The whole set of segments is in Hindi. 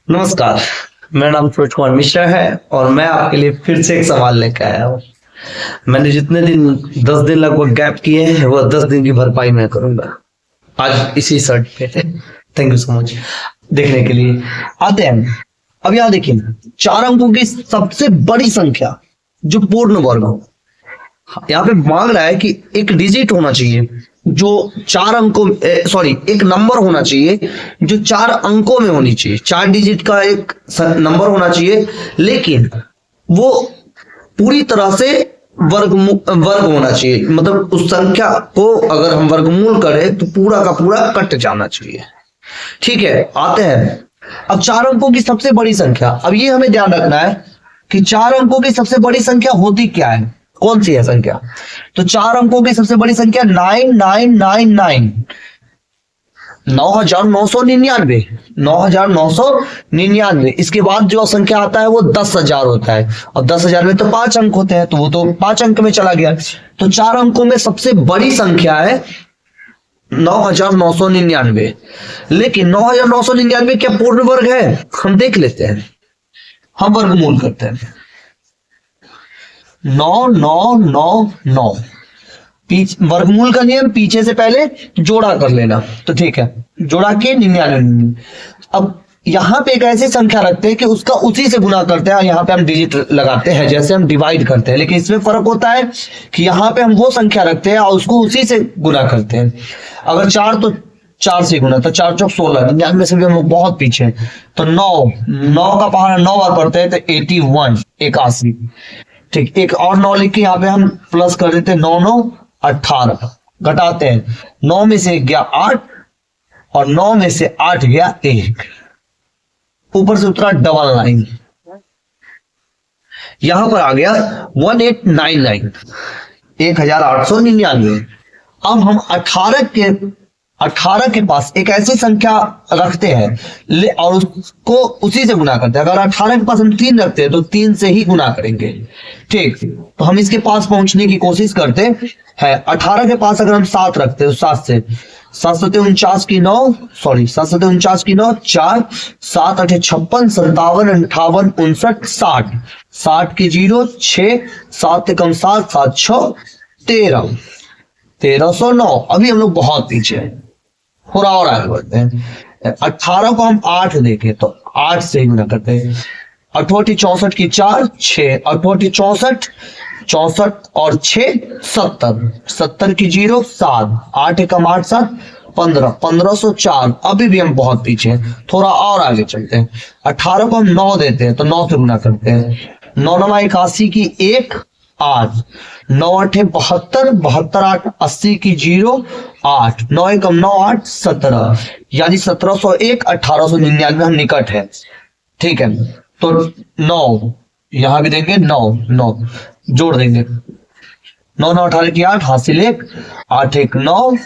नमस्कार। मेरा नाम सूरज कुमार मिश्रा है और मैं आपके लिए फिर से एक सवाल लेकर आया हूँ। मैंने जितने दिन 10 दिन लगभग गैप किए हैं वो 10 दिन की भरपाई मैं करूंगा आज इसी शर्ट पे। थैंक यू सो मच देखने के लिए। आते हैं, अब यहाँ देखिए, 4 अंकों की सबसे बड़ी संख्या जो पूर्ण वर्ग हो, यहाँ पे मांग रहा है कि एक डिजिट होना चाहिए जो 4 अंकों, सॉरी, एक नंबर होना चाहिए जो 4 अंकों में होनी चाहिए। 4 डिजिट का एक नंबर होना चाहिए, लेकिन वो पूरी तरह से वर्ग होना चाहिए। मतलब उस संख्या को अगर हम वर्गमूल करें तो पूरा का पूरा कट जाना चाहिए। ठीक है, आते हैं अब 4 अंकों की सबसे बड़ी संख्या। अब ये हमें ध्यान रखना है कि 4 अंकों की सबसे बड़ी संख्या होती क्या है, कौन सी है संख्या। तो 4 अंकों की सबसे बड़ी संख्या 9999, 9999, 9999। इसके बाद जो संख्या आता है वो 10,000 होता है, और 10,000 में तो 5 अंक होते हैं, तो वो तो 5 अंक में चला गया। तो 4 अंकों में सबसे बड़ी संख्या है 9999। लेकिन 9999 क्या पूर्ण वर्ग है? हम देख लेते हैं, हम वर्गमूल करते हैं। 9999, वर्गमूल का नियम पीछे से पहले जोड़ा कर लेना, तो ठीक है, जोड़ा के 99। अब यहां पे एक ऐसी संख्या रखते हैं कि उसका उसी से गुना करते हैं, और यहाँ पे हम डिजिट लगाते हैं जैसे हम डिवाइड करते हैं। लेकिन इसमें फर्क होता है कि यहाँ पे हम वो संख्या रखते हैं और उसको उसी से गुना करते हैं। अगर 4 तो 4 से गुना, तो 4 चौक 16, 99 से भी हम लोग बहुत पीछे हैं। तो 9 का पहाड़ा 9 बार पढ़ते हैं तो 81, 81। ठीक, एक और 9 लिख के यहाँ पे हम प्लस कर देते हैं, 9 9 18। घटाते हैं, 9 में से 1 गया 8, और 9 में से 8 गया 1। ऊपर से उतरा डबल 9, यहां पर आ गया 1899, 1899। अब हम 18 के पास एक ऐसी संख्या रखते हैं और उसको उसी से गुना करते हैं। अगर 18 के पास हम 3 रखते हैं तो 3 से ही गुना करेंगे। ठीक, तो हम इसके पास पहुंचने की कोशिश करते हैं। 18 के पास अगर हम 7 रखते हैं तो 7 से 7 सते 49 की 9, सॉरी 7 सते 49 की 9, 4 7 8 56 57 58 59 60, 60 की 0 6 7 कम 7 7 6 13, 1309। अभी हम लोग बहुत पीछे हैं, थोड़ा और आगे बढ़ते हैं। 18 को हम 8 देखें तो 8 से ही गुना करते हैं। 88 64 की 4 6, 88 64 64 और 6 70, 70 की 0 7, 8 कम 8 7 15, 1504। अभी भी हम बहुत पीछे हैं, थोड़ा और आगे चलते हैं। 18 को हम 9 देते हैं तो 9 से गुना करते हैं। 9 9 81 की 1 8, 9 8 72, 72 8 80 की 0 8, 9 कम 9 8 17, यानी 1701 1899 हम निकट है। ठीक है, तो 9 यहां भी देंगे, 9 9 जोड़ देंगे, 9 9 18 की 8 हासिल 1, 8 1 9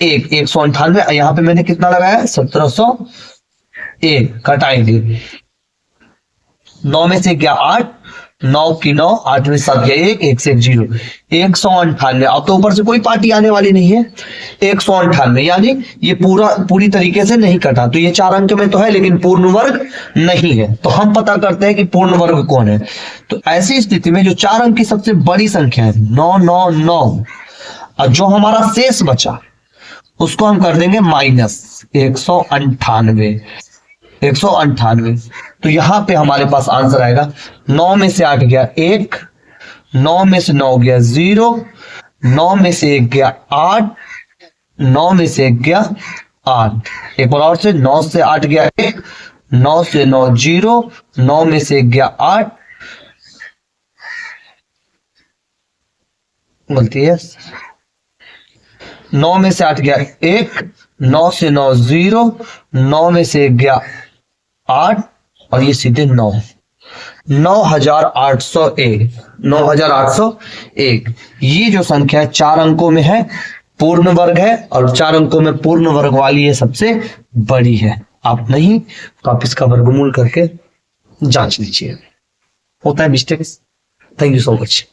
1 198। यहाँ पे मैंने कितना लगाया? 1701। घटाएंगे, 9 में से गया 8, 9 की 9, 8 में 7 गया 1, 1 से 0, 198। अब तो ऊपर से कोई पार्टी आने वाली नहीं है। 198 यानी ये पूरी तरीके से नहीं कटा, तो ये 4 अंक में तो है लेकिन पूर्ण वर्ग नहीं है। तो हम पता करते हैं कि पूर्ण वर्ग कौन है। तो ऐसी स्थिति में जो 4 अंक की सबसे बड़ी संख्या है 999, और जो हमारा शेष बचा उसको हम कर देंगे माइनस 198, 198। तो यहां पे हमारे पास आंसर आएगा 9 में से 8 गया 1, 9 में से 9 गया 0, 9 में से 1 गया 8, 9 में से 1 गया 8। एक बार और से, 9 से 8 गया 1, 9 से 9 0, 9 में से 1 गया 8, गलती है, 9 में से 8 गया 1, 9 से 9 0, 9 में से 1 गया 8, और ये सीधे 9, 9801, 9801। ये जो संख्या है 4 अंकों में है, पूर्ण वर्ग है, और 4 अंकों में पूर्ण वर्ग वाली ये सबसे बड़ी है। आप नहीं तो आप इसका वर्गमूल करके जांच लीजिए, होता है mistake. Thank you so much.